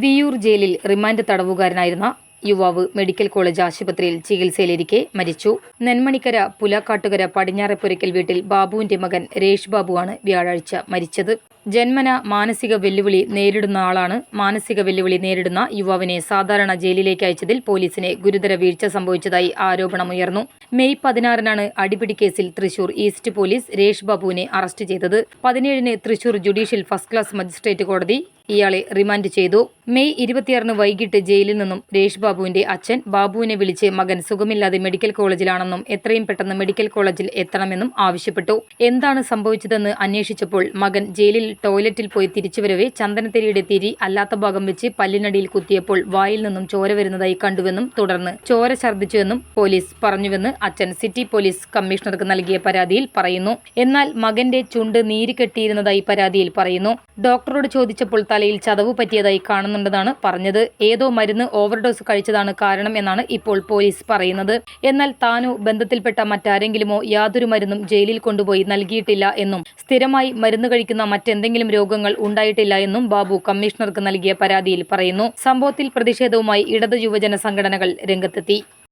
വിയ്യൂർ ജയിലിൽ റിമാൻഡ് തടവുകാരനായിരുന്ന യുവാവ് medical college ആശുപത്രിയിൽ ചികിത്സയിലിരിക്കെ മരിച്ചു. നെന്മണിക്കര പുലക്കാട്ടുകര പടിഞ്ഞാറെപ്പുരയ്ക്കൽ വീട്ടിൽ ബാബുവിന്റെ മകൻ രേഷ് ബാബുവാണ് വ്യാഴാഴ്ച മരിച്ചത്. ജന്മന മാനസിക വെല്ലുവിളി നേരിടുന്ന ആളാണ്. മാനസിക വെല്ലുവിളി നേരിടുന്ന യുവാവിനെ സാധാരണ ജയിലിലേക്ക് അയച്ചതിൽ പോലീസിന് ഗുരുതര വീഴ്ച സംഭവിച്ചതായി ആരോപണമുയർന്നു. മെയ് 16-നാണ് അടിപിടി കേസിൽ തൃശൂർ ഈസ്റ്റ് പോലീസ് രേഷ് ബാബുവിനെ അറസ്റ്റ് ചെയ്തത്. 17-ന് Thrissur judicial first class magistrate കോടതി ഇയാളെ റിമാൻഡ് ചെയ്തു. മെയ് 26-ന് വൈകിട്ട് ജയിലിൽ നിന്നും രേഷ് ബാബുവിന്റെ അച്ഛൻ ബാബുവിനെ വിളിച്ച് മകൻ സുഖമില്ലാതെ മെഡിക്കൽ കോളേജിലാണെന്നും എത്രയും പെട്ടെന്ന് മെഡിക്കൽ കോളേജിൽ എത്തണമെന്നും ആവശ്യപ്പെട്ടു. എന്താണ് സംഭവിച്ചതെന്ന് അന്വേഷിച്ചപ്പോൾ മകൻ ജയിലിൽ ടോയ്ലറ്റിൽ പോയി തിരിച്ചുവരവെ ചന്ദനത്തിരിയുടെ തിരി അല്ലാത്ത ഭാഗം വെച്ച് പല്ലിനടിയിൽ കുത്തിയപ്പോൾ വായിൽ നിന്നും ചോര വരുന്നതായി കണ്ടുവെന്നും തുടർന്ന് ചോര ഛർദ്ദിച്ചുവെന്നും പോലീസ് പറഞ്ഞുവെന്ന് അച്ഛൻ സിറ്റി പോലീസ് കമ്മീഷണർക്ക് നൽകിയ പരാതിയിൽ പറയുന്നു. എന്നാൽ മകന്റെ ചുണ്ട് നീര് കെട്ടിയിരുന്നതായി പരാതിയിൽ പറയുന്നു. ഡോക്ടറോട് ചോദിച്ചപ്പോൾ തലയിൽ ചതവ് പറ്റിയതായി കാണുന്നുണ്ടെന്നാണ് പറഞ്ഞത്. ഏതോ മരുന്ന് ഓവർഡോസ് കഴിച്ചതാണ് കാരണം എന്നാണ് ഇപ്പോൾ പോലീസ് പറയുന്നത്. എന്നാൽ താനോ ബന്ധത്തിൽപ്പെട്ട മറ്റാരെങ്കിലുമോ യാതൊരു മരുന്നും ജയിലിൽ കൊണ്ടുപോയി നൽകിയിട്ടില്ല എന്നും സ്ഥിരമായി മരുന്ന് കഴിക്കുന്ന മറ്റെന്തെങ്കിലും രോഗങ്ങൾ ഉണ്ടായിട്ടില്ല എന്നും ബാബു കമ്മീഷണർക്ക് നൽകിയ പരാതിയിൽ പറയുന്നു. സംഭവത്തിൽ പ്രതിഷേധവുമായി ഇടത് യുവജന സംഘടനകൾ രംഗത്തെത്തി.